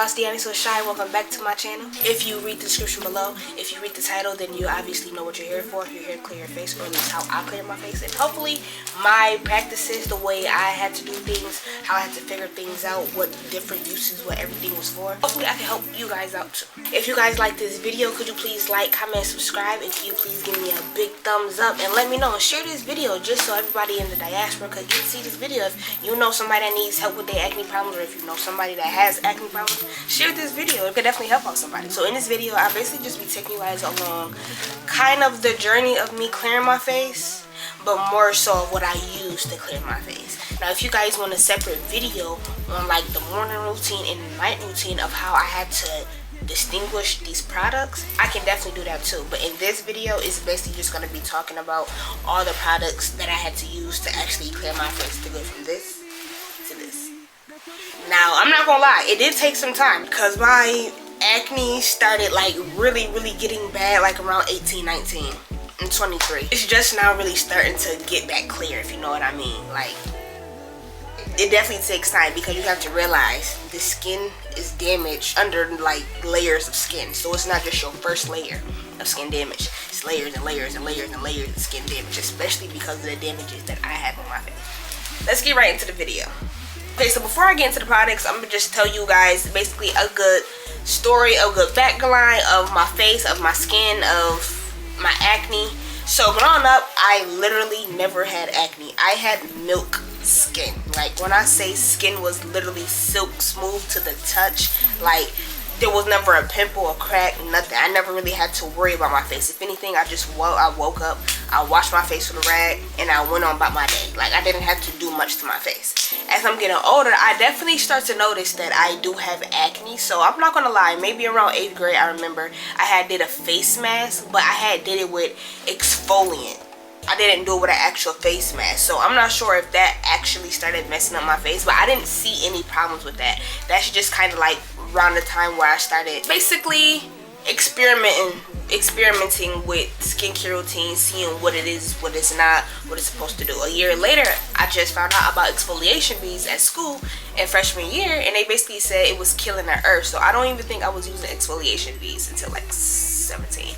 y'all, it's DIONEESOSHY. Welcome back to my channel. If you read the description below, if you read the title, then you obviously know what you're here for. You're here to clear your face, or at least how I clear my face. And hopefully my practices, the way I had to do things, how I had to figure things out, what different uses, what everything was for. Hopefully I can help you guys out too. If you guys like this video, could you please like, comment, subscribe, and can you please give me a big thumbs up and let me know and share this video just so everybody in the diaspora could get to see this video. If you know somebody that needs help with their acne problems, or if you know somebody that has acne problems, share this video. It could definitely help out somebody. So in this video, I basically just be taking you guys along kind of the journey of me clearing my face, but more so of what I use to clear my face. Now if you guys want a separate video on like the morning routine and night routine of how I had to distinguish these products, I can definitely do that too. But in this video, it's basically just going to be talking about all the products that I had to use to actually clear my face, to go from this to this. Now I'm not gonna lie, it did take some time because my acne started like really getting bad like around 18, 19 and 23. It's just now really starting to get back clear, if you know what I mean. Like, it definitely takes time because you have to realize the skin is damaged under like layers of skin. So it's not just your first layer of skin damage. It's layers and layers and layers and layers of skin damage, especially because of the damages that I have on my face. Let's get right into the video. Okay, so before I get into the products, I'm gonna just tell you guys basically a good story, a good background of my face, of my skin, of my acne. So growing up, I literally never had acne. I had milk skin. Like, when I say skin was literally silk smooth to the touch, like there was never a pimple, a crack, nothing. I never really had to worry about my face. If anything, I woke up, I washed my face with a rag, and I went on about my day. Like, I didn't have to do much to my face. As I'm getting older, I definitely start to notice that I do have acne. So I'm not gonna lie, maybe around 8th grade, I remember I did a face mask, but I did it with exfoliant. I didn't do it with an actual face mask, so I'm not sure if that actually started messing up my face, but I didn't see any problems with that. That's just kind of like around the time where I started basically experimenting with skincare routines, seeing what it is, what it's not, what it's supposed to do. A year later, I just found out about exfoliation beads at school in freshman year, and they basically said it was killing the earth. So I don't even think I was using exfoliation beads until like 17.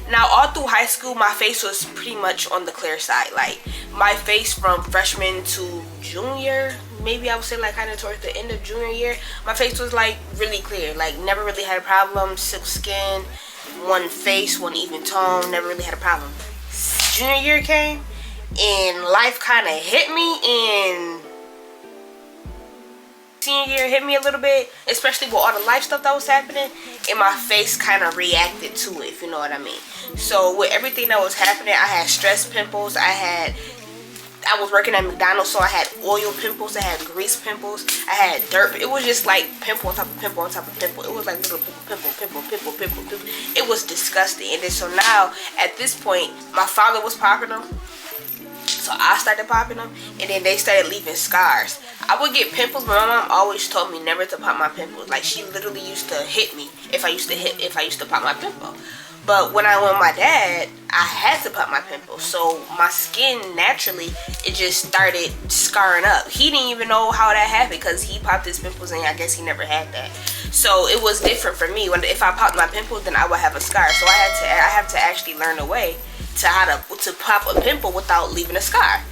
Now, all through high school, my face was pretty much on the clear side. Like, my face from freshman to junior, maybe I would say like kind of towards the end of junior year, my face was like really clear. Like, never really had a problem. Silk skin, one face, one even tone, never really had a problem. Junior year came, and life kind of hit me, and senior year hit me a little bit, especially with all the life stuff that was happening, and my face kind of reacted to it, if you know what I mean. So with everything that was happening, I had stress pimples, I was working at McDonald's, so I had oil pimples, I had grease pimples, I had dirt. It was just like pimple on top of pimple on top of pimple. It was like little pimple. It was disgusting. And then so now at this point, my father was popping them, so I started popping them, and then they started leaving scars. I would get pimples, but my mom always told me never to pop my pimples. Like, she literally used to hit me if I used to pop my pimple. But when I went with my dad, I had to pop my pimples. So my skin naturally, it just started scarring up. He didn't even know how that happened because he popped his pimples and I guess he never had that. So it was different for me. If I popped my pimples, then I would have a scar. So I have to actually learn a way to how to pop a pimple without leaving a scar.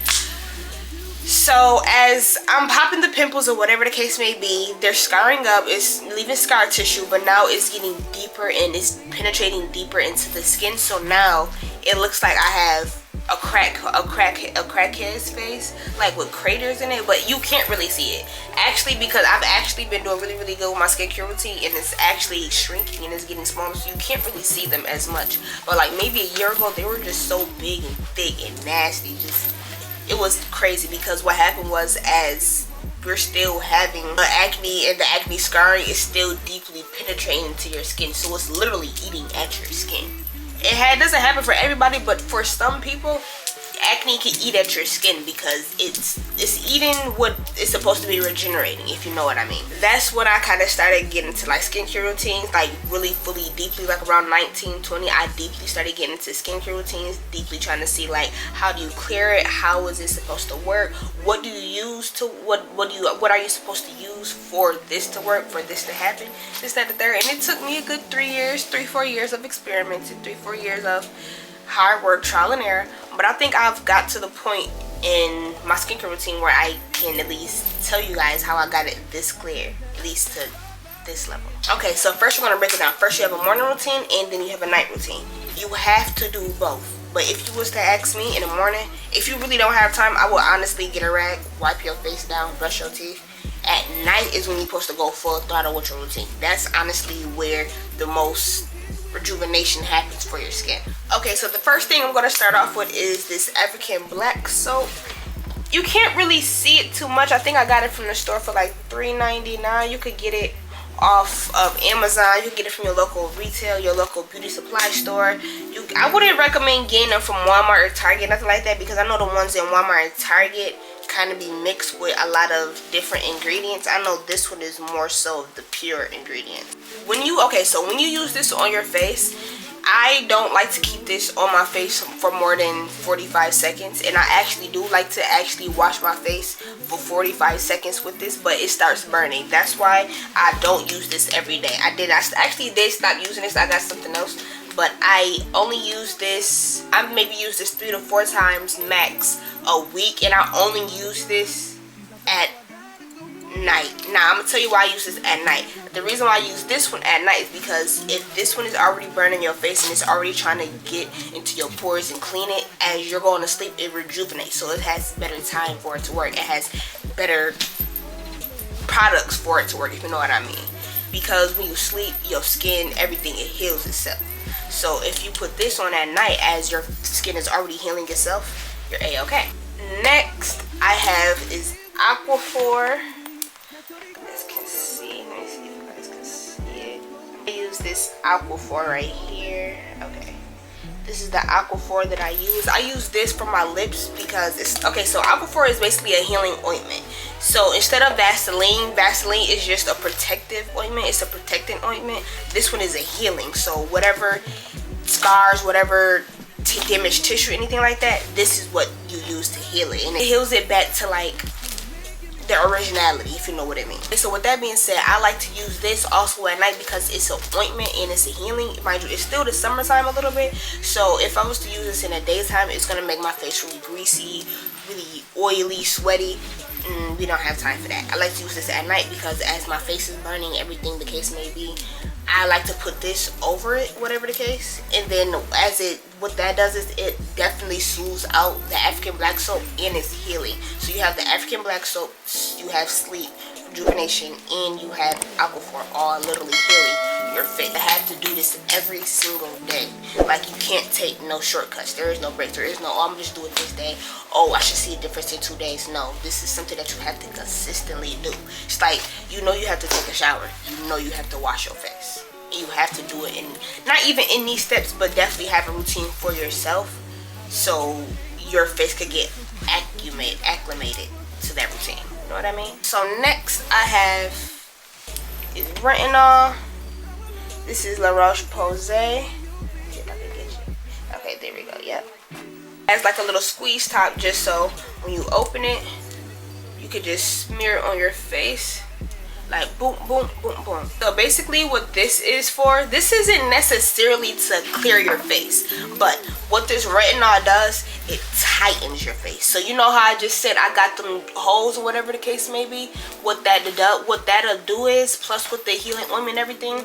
So as I'm popping the pimples or whatever the case may be, they're scarring up, it's leaving scar tissue, but now it's getting deeper and it's penetrating deeper into the skin. So now it looks like I have a crackhead's face, like with craters in it, but you can't really see it. Actually, because I've actually been doing really good with my skincare routine, and it's actually shrinking and it's getting smaller, so you can't really see them as much. But like maybe a year ago, they were just so big and thick and nasty. It was crazy because what happened was, as we're still having the acne and the acne scarring is still deeply penetrating into your skin, so it's literally eating at your skin. It doesn't happen for everybody, but for some people, acne can eat at your skin because it's eating what it's supposed to be regenerating, if you know what I mean. That's when I kind of started getting into like skincare routines, like really fully deeply, like around 19, 20. I deeply started getting into skincare routines, deeply trying to see like how do you clear it, how is it supposed to work, what do you use to what are you supposed to use for this to work, for this to happen, this, that, the third. And it took me a good 3-4 years of experimenting, 3-4 years of hard work, trial and error. But I think I've got to the point in my skincare routine where I can at least tell you guys how I got it this clear, at least to this level. Okay, so first we're gonna break it down. First you have a morning routine and then you have a night routine. You have to do both. But if you was to ask me in the morning, if you really don't have time, I would honestly get a rag, wipe your face down, brush your teeth. At night is when you're supposed to go full throttle with your routine. That's honestly where the most rejuvenation happens for your skin. Okay, so the first thing I'm going to start off with is this African black soap. You can't really see it too much. I think I got it from the store for like $3.99. You could get it off of Amazon. You can get it from your local retail, your local beauty supply store. I wouldn't recommend getting them from Walmart or Target, nothing like that, because I know the ones in Walmart and Target kind of be mixed with a lot of different ingredients. I know this one is more so the pure ingredients. When you use this on your face, I don't like to keep this on my face for more than 45 seconds, and I actually do like to actually wash my face for 45 seconds with this, but it starts burning. That's why I don't use this every day. I actually did stop using this. I got something else, but I only use this, I maybe use this 3 to 4 times max a week, and I only use this at night. Now I'm gonna tell you why I use this at night. The reason why I use this one at night is because if this one is already burning your face and it's already trying to get into your pores and clean it, as you're going to sleep, it rejuvenates, so it has better time for it to work. It has better products for it to work, if you know what I mean. Because when you sleep, your skin, everything, it heals itself. So if you put this on at night as your skin is already healing itself, you're a-okay. Next I have is Aquaphor. I use this Aquaphor right here. Okay, this is the Aquaphor that I use. I use this for my lips because it's okay. So Aquaphor is basically a healing ointment. So instead of Vaseline is just a protective ointment. It's a protecting ointment. This one is a healing. So whatever scars, whatever damaged tissue, anything like that, this is what you use to heal it, and it heals it back to like the originality, if you know what I mean. So with that being said, I like to use this also at night because it's an ointment and it's a healing. Mind you, it's still the summertime a little bit, so if I was to use this in the daytime, it's gonna make my face really greasy, really oily, sweaty. We don't have time for that. I like to use this at night because as my face is burning, everything the case may be, I like to put this over it, whatever the case. And then what that does is it definitely smooths out the African black soap and it's healing. So you have the African black soap, you have sleep, rejuvenation, and you have Aquaphor, all literally healing your face. I have to do this every single day. Like, you can't take no shortcuts. There is no break. There is no, oh, I'm just doing this day, oh, I should see a difference in 2 days. No, this is something that you have to consistently do. It's like, you know you have to take a shower, you know you have to wash your face, and you have to do it in, not even in these steps, but definitely have a routine for yourself so your face could get acclimated to that routine. You know what I mean? So next I have is retinol. This is La Roche-Posay. Okay, there we go. Yep. It has like a little squeeze top, just so when you open it, you could just smear it on your face. Like boom, boom, boom, boom. So basically what this is for, this isn't necessarily to clear your face, but what this retinol does, it tightens your face. So you know how I just said I got them holes or whatever the case may be? What that'll do is, plus with the healing ointment and everything,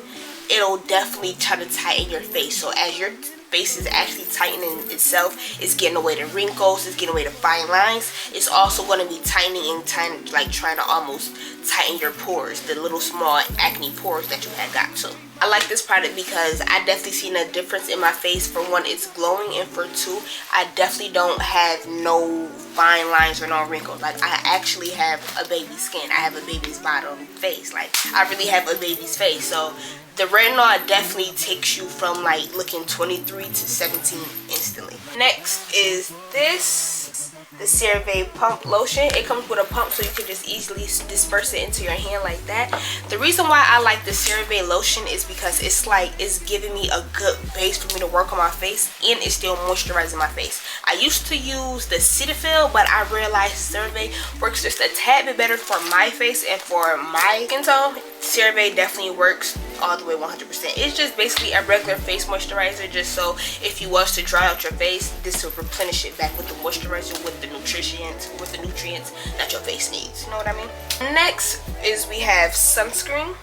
it'll definitely try to tighten your face. So as your face is actually tightening itself, it's getting away the wrinkles, it's getting away the fine lines. It's also going to be tightening and like trying to almost tighten your pores, the little small acne pores that you had got to. I like this product because I definitely seen a difference in my face. For one, it's glowing, and for two, I definitely don't have no fine lines or no wrinkles. Like, I actually have a baby skin. I have a baby's bottom face. Like, I really have a baby's face. So The retinol definitely takes you from like looking 23 to 17 instantly. Next is this, the CeraVe pump lotion. It comes with a pump so you can just easily disperse it into your hand like that. The reason why I like the CeraVe lotion is because it's giving me a good base for me to work on my face, and it's still moisturizing my face. I used to use the Cetaphil, but I realized CeraVe works just a tad bit better for my face and for my skin tone. CeraVe definitely works all the way 100%. It's just basically a regular face moisturizer, just so if you was to dry out your face, this will replenish it back with the moisturizer, with the nutrients that your face needs. You know what I mean? Next is we have sunscreen.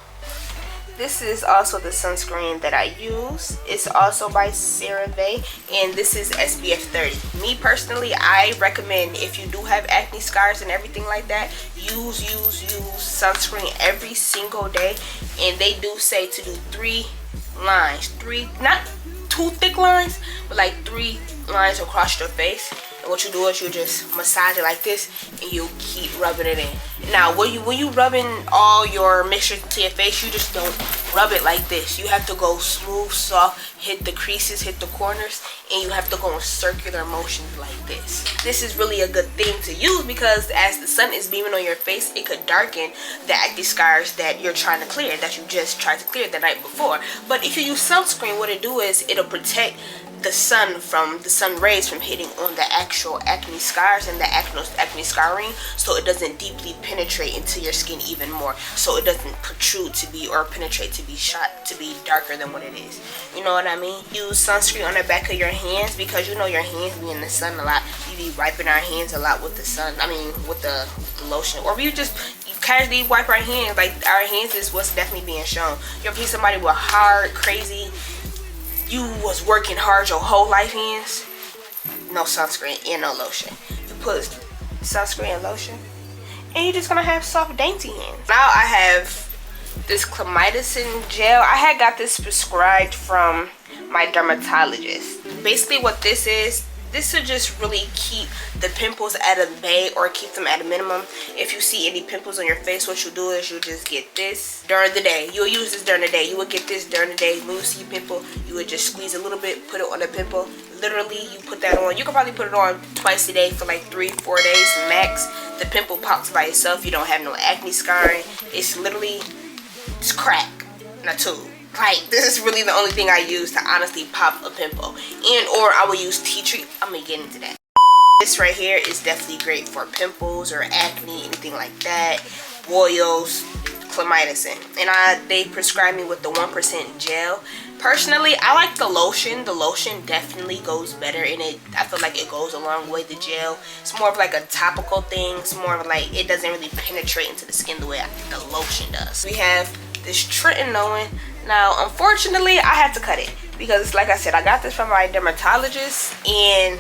This is also the sunscreen that I use. It's also by CeraVe, and this is SPF 30. Me personally, I recommend, if you do have acne scars and everything like that, use sunscreen every single day. And they do say to do 3 lines, not 2 thick lines, but like 3 lines across your face. And what you do is you just massage it like this, and you keep rubbing it in. Now, when you rubbing all your mixtures into your face, you just don't rub it like this. You have to go smooth, soft, hit the creases, hit the corners, and you have to go in circular motions like this. This is really a good thing to use because as the sun is beaming on your face, it could darken the acne scars that you're trying to clear, that you just tried to clear the night before. But if you use sunscreen, what it do is it'll protect the sun rays from hitting on the actual acne scars and the acne scarring, so it doesn't deeply penetrate into your skin even more, so it doesn't protrude to be, or penetrate to be shot to be darker than what it is. You know what I mean? Use sunscreen on the back of your hands, because you know your hands be in the sun a lot. You be wiping our hands a lot with the sun, with the lotion, or you just casually wipe our hands. Like, our hands is what's definitely being shown. You ever see somebody with hard, crazy, you was working hard your whole life hands? No sunscreen and no lotion. You put sunscreen and lotion, and you're just gonna have soft, dainty hands. Now I have this clindamycin gel. I had got this prescribed from my dermatologist. Basically what this is, this will just really keep the pimples at a bay, or keep them at a minimum. If you see any pimples on your face, what you do is you just get this during the day. You'll use this during the day. You would get this during the day. When you see a pimple, you would just squeeze a little bit, put it on the pimple. Literally, you put that on. You can probably put it on twice a day for like 3-4 days max. The pimple pops by itself. You don't have no acne scarring. It's literally just crack in a tube. Like, this is really the only thing I use to honestly pop a pimple. Or I will use tea tree. I'm gonna get into that. This right here is definitely great for pimples or acne, anything like that. Boils, clindamycin. And they prescribed me with the 1% gel. Personally, I like the lotion. The lotion definitely goes better in it. I feel like it goes a long way. The gel, it's more of like a topical thing. It's more of like, it doesn't really penetrate into the skin the way I think the lotion does. We have this tretinoin. Now, unfortunately, I had to cut it because, like I said, I got this from my dermatologist, and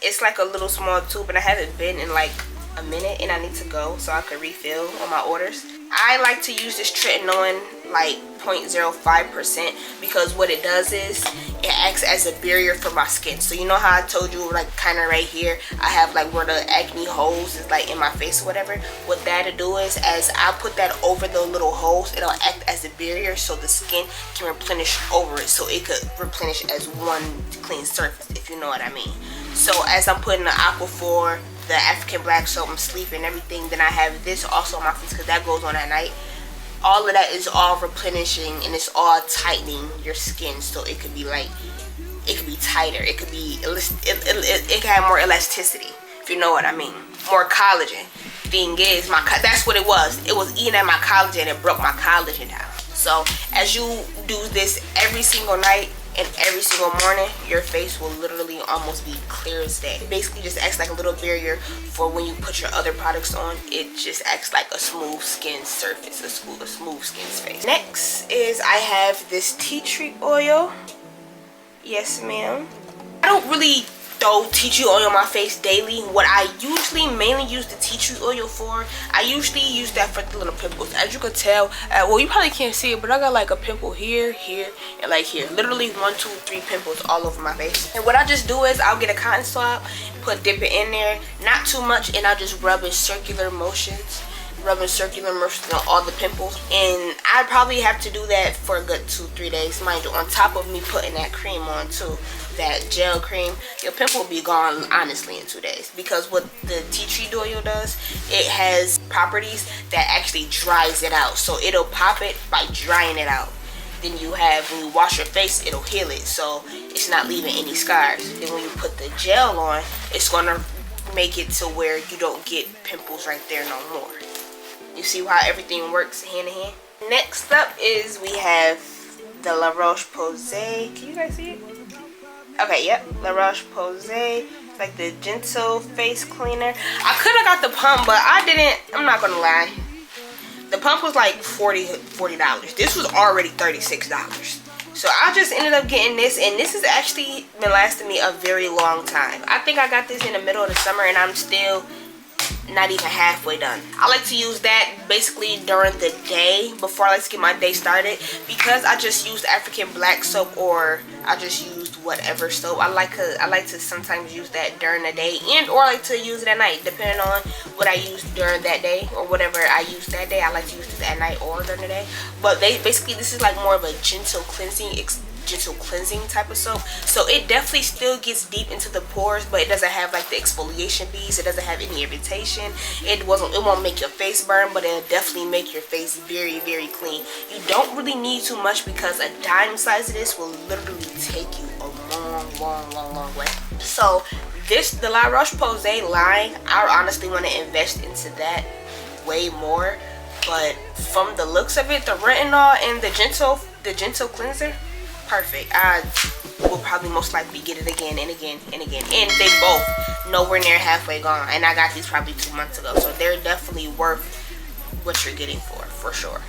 it's like a little small tube, and I haven't been in like a minute, and I need to go so I could refill on my orders. I like to use this tretinoin like 0.05%, because what it does is it acts as a barrier for my skin. So you know how I told you, like, kind of right here I have like where the acne holes is like in my face or whatever. What that'll do is, as I put that over the little holes, it'll act as a barrier so the skin can replenish over it, so it could replenish as one clean surface, if you know what I mean. So as I'm putting the Aquaphor, the African black soap, I'm sleeping and everything, then I have this also on my face because that goes on at night. All of that is all replenishing, and it's all tightening your skin, so it could be like, it could be tighter, it could be, it can have more elasticity, if you know what I mean, more collagen. Thing is, that's what it was. It was eating at my collagen, and it broke my collagen down. So as you do this every single night and every single morning, your face will literally almost be clear as day. It basically just acts like a little barrier for when you put your other products on. It just acts like a smooth skin surface, a smooth skin space. Next is I have this tea tree oil. Yes, ma'am. I don't really throw tea tree oil on my face daily. What I usually mainly use the tea tree oil for, I usually use that for the little pimples. As you can tell, well, you probably can't see it, but I got like a pimple here, here, and like here. Literally 1, 2, 3 pimples all over my face. And what I just do is I'll get a cotton swab, dip it in there, not too much, and I'll just rub in circular motions rubbing circular motion on all the pimples. And I'd probably have to do that for a good 2-3 days, mind you, on top of me putting that cream on too, that gel cream. Your pimple will be gone honestly in 2 days, because what the tea tree oil does, it has properties that actually dries it out. So it'll pop it by drying it out. Then you have, when you wash your face, it'll heal it, so it's not leaving any scars. Then when you put the gel on, it's gonna make it to where you don't get pimples right there no more. You see how everything works hand in hand? Next up is we have the La Roche-Posay. Can you guys see it? Okay, yep, La Roche-Posay. It's like the gentle face cleaner. I could have got the pump, but I didn't. I'm not gonna lie. The pump was like $40. This was already $36. So I just ended up getting this, and this has actually been lasting me a very long time. I think I got this in the middle of the summer, and I'm still not even halfway done. I like to use that basically during the day before I like to get my day started, because I just used African black soap, or I just used whatever soap. I like to sometimes use that during the day, and or I like to use it at night, depending on what I use during that day, or whatever I use that day. I like to use this at night or during the day. But basically this is like more of a gentle cleansing type of soap, so it definitely still gets deep into the pores, but it doesn't have like the exfoliation beads. It doesn't have any irritation. It won't make your face burn, but it'll definitely make your face very, very clean. You don't really need too much, because a dime size of this will literally take you a long way. So the La Roche-Posay line, I honestly want to invest into that way more, but from the looks of it, the retinol and the gentle cleanser, perfect. I will probably most likely get it again and again and again, and they both nowhere near halfway gone, and I got these probably 2 months ago, so they're definitely worth what you're getting for sure.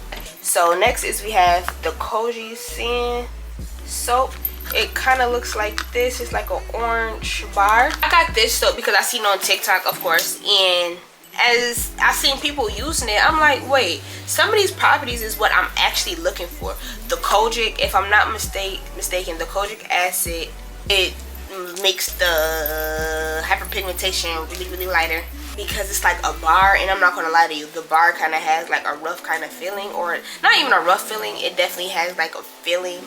So next is we have the Koji Sin soap. It kind of looks like this. It's like an orange bar. I got this soap because I seen it on TikTok, of course, and as I seen people using it, I'm like, wait, some of these properties is what I'm actually looking for. The kojic, if I'm not mistaken, the kojic acid, it makes the hyperpigmentation really lighter, because it's like a bar, and I'm not gonna lie to you, the bar kind of has like a rough kind of feeling, or not even a rough feeling, it definitely has like a feeling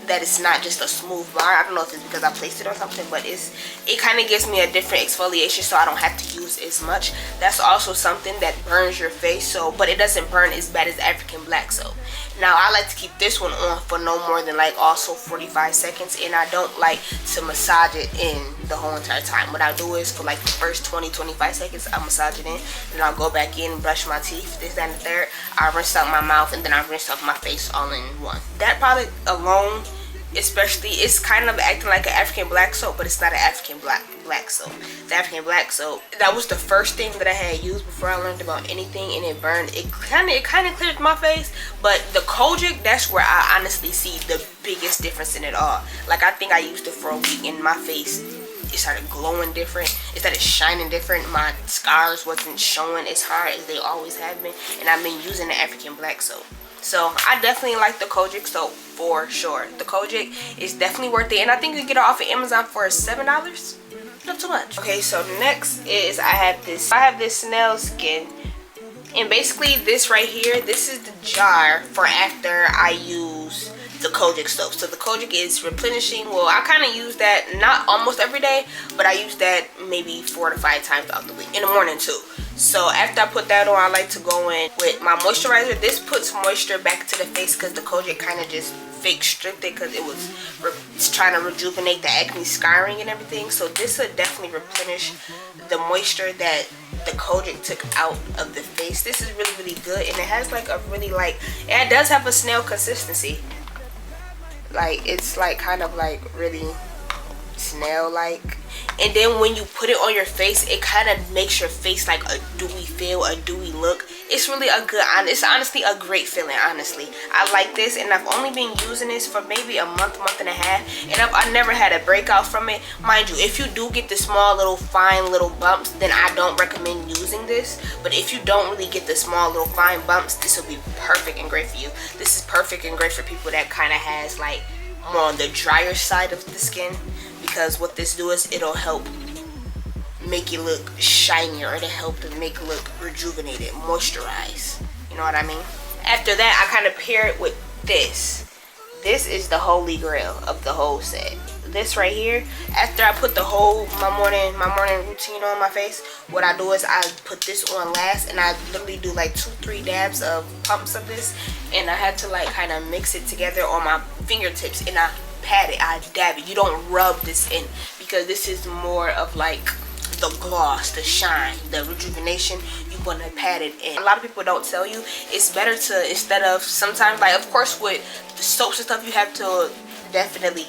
that it's not just a smooth bar. I don't know if it's because I placed it on something, but it kind of gives me a different exfoliation, so I don't have to use as much. That's also something that burns your face, so but it doesn't burn as bad as African black soap. Now I like to keep this one on for no more than like also 45 seconds, and I don't like to massage it in the whole entire time. What I do is for like the first 20-25 seconds I massage it in, then I'll go back in, brush my teeth, this, that, and the third. I rinse out my mouth, and then I rinse off my face all in one. That product alone, especially, it's kind of acting like an African black soap, but it's not an African black soap. The African black soap, that was the first thing that I had used before I learned about anything, and it burned. It kind of cleared my face, but the kojic, that's where I honestly see the biggest difference in it all. Like, I think I used it for a week, and my face, it started glowing different. It started shining different. My scars wasn't showing as hard as they always have been, and I've been using the African black soap. So I definitely like the kojic soap for sure. The kojic is definitely worth it, and I think you can get it off of Amazon for $7. Not too much. Okay, so next is I have this snail skin, and basically this right here, this is the jar for after I use the kojic soap. So the kojic is replenishing. Well, I kind of use that not almost every day, but I use that maybe 4 to 5 times throughout the week, in the morning too. So after I put that on, I like to go in with my moisturizer. This puts moisture back into the face, because the kojic kind of just fake stripped it, because it was trying to rejuvenate the acne scarring and everything. So this will definitely replenish the moisture that the kojic took out of the face. This is really good, and it has like a really it does have a snail consistency. Like, it's like kind of like really snail like, and then when you put it on your face, it kind of makes your face like a dewy feel, a dewy look. It's really it's honestly a great feeling. Honestly, I like this, and I've only been using this for maybe a month and a half, and I never had a breakout from it. Mind you, if you do get the small little fine little bumps, then I don't recommend using this. But if you don't really get the small little fine bumps, this will be perfect and great for you. This is perfect and great for people that kind of has like more on the drier side of the skin, because what this do is it'll help make it look shinier, or to help to make it look rejuvenated, moisturized. You know what I mean? After that, I kind of pair it with this. This is the holy grail of the whole set. This right here, after I put the whole my morning routine on my face, what I do is I put this on last, and I literally do like 2-3 dabs of pumps of this, and I had to like kind of mix it together on my fingertips, and I pat it, I dab it. You don't rub this in, because this is more of like the gloss, the shine, the rejuvenation. You want to pat it in. A lot of people don't tell you it's better to, instead of, sometimes, like, of course with the soaps and stuff you have to definitely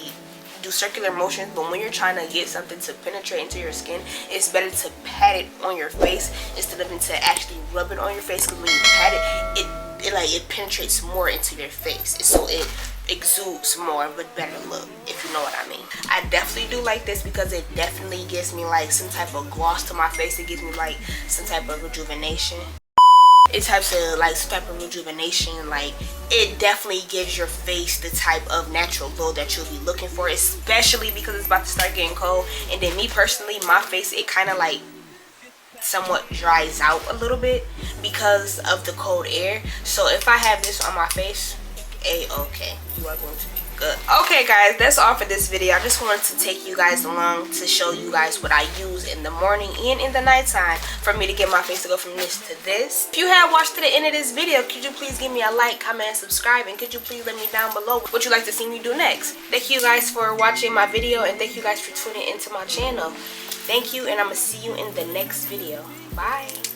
do circular motions, but when you're trying to get something to penetrate into your skin, it's better to pat it on your face instead of to actually rub it on your face, because when you pat it, it penetrates more into your face, so it exudes more of a better look, if you know what I mean. I definitely do like this because it definitely gives me like some type of gloss to my face. It gives me like some type of rejuvenation. It types of like some type of rejuvenation. Like, it definitely gives your face the type of natural glow that you'll be looking for, especially because it's about to start getting cold. And then me personally, my face, it kind of like somewhat dries out a little bit because of the cold air. So if I have this on my face, okay, you are going to be good. Okay guys, that's all for this video. I just wanted to take you guys along to show you guys what I use in the morning and in the nighttime for me to get my face to go from this to this. If you have watched to the end of this video, could you please give me a like, comment, and subscribe, and could you please let me down below what you'd like to see me do next. Thank you guys for watching my video, and thank you guys for tuning into my channel. Thank you, and I'm gonna see you in the next video. Bye.